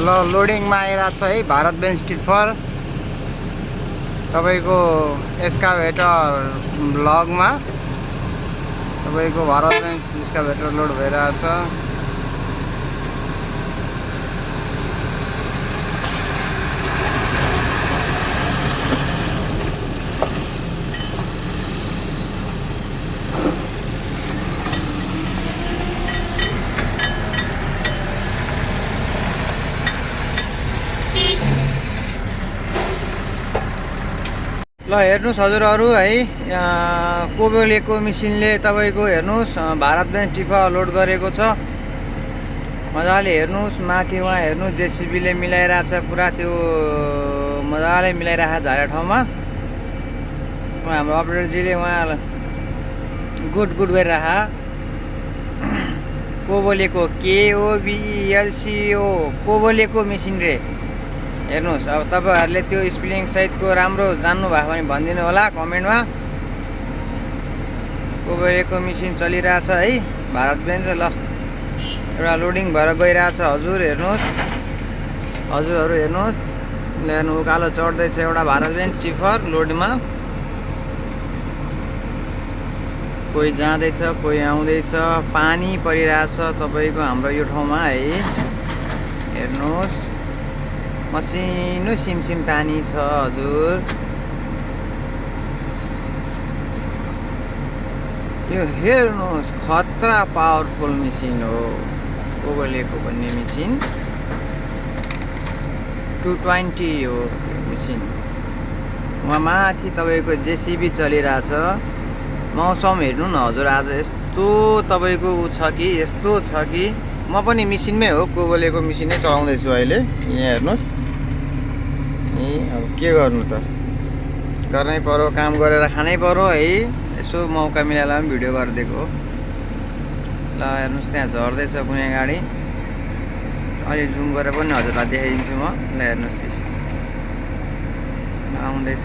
ल लोडिङमा आइरहेको छ है भारत बेन्ज टिफर तपाईको एक्सकाभेटर ब्लगमा तपाईको भारत बेन्ज एक्सकाभेटर लोड भइरहेछ। ल हेर्नुस् हजुरहरु है, कोबेलेको मेसिनले तपाईको हेर्नुस् भारत बेन्ज टिफर लोड गरेको छ। मजाले हेर्नुस् माथि वहाँ हेर्नुस् जेसीबीले मिलाइरहेछ, पुरा त्यो मजाले मिलाइरहेछ झारे ठाउँमा। हाम्रो अपरेटरजीले वहाँ गुड गरिरह कोबेलेको KOBELCO कोबेलेको मेसिन रे। हेर्नुस् अब तपाईहरुले त्यो स्पेलिङ सहितको राम्रो जान्नु भएको भने भनिदिनु होला कमेन्टमा। कोबेलेको मेसिन चलिरहेछ है भारत बेन्ज। ल एउटा लोडिङ भएर गइरहेछ हजुर हेर्नुस्, हजुरहरु हेर्नुस्। हेर्नु उकालो चढ्दै छ एउटा भारत बेन्ज टिफर लोडमा। कोही जाँदैछ कोही आउँदैछ, पानी परिरहेछ तपाईको हाम्रो यो ठाउँमा है। हेर्नुस् मसिनो सिमसिम पानी छ हजुर। यो हेर्नुस् खतरा पावरफुल मेसिन हो कोबेलेको भन्ने मेसिन। 220 हो त्यो मेसिन। वहाँ माथि तपाईको जेसीबी चलिरहेछ। मौसम हेर्नु न हजुर, आज यस्तो तपाईको उ छ कि यस्तो छ कि म पनि मेसिनमै हो, कोबेलेको मेसिन नै चलाउँदैछु अहिले। यहाँ हेर्नुस् अब के गर्नु त, गर्नै पर्यो, काम गरेर खानै पर्यो है। यसो मौका मिलाएर पनि भिडियो गरिदिएको। ल हेर्नुस् त्यहाँ झर्दैछ कुनै गाडी, अलि जुम गरेर पनि हजुरलाई देखाइदिन्छु म। ल हेर्नुस् आउँदैछ।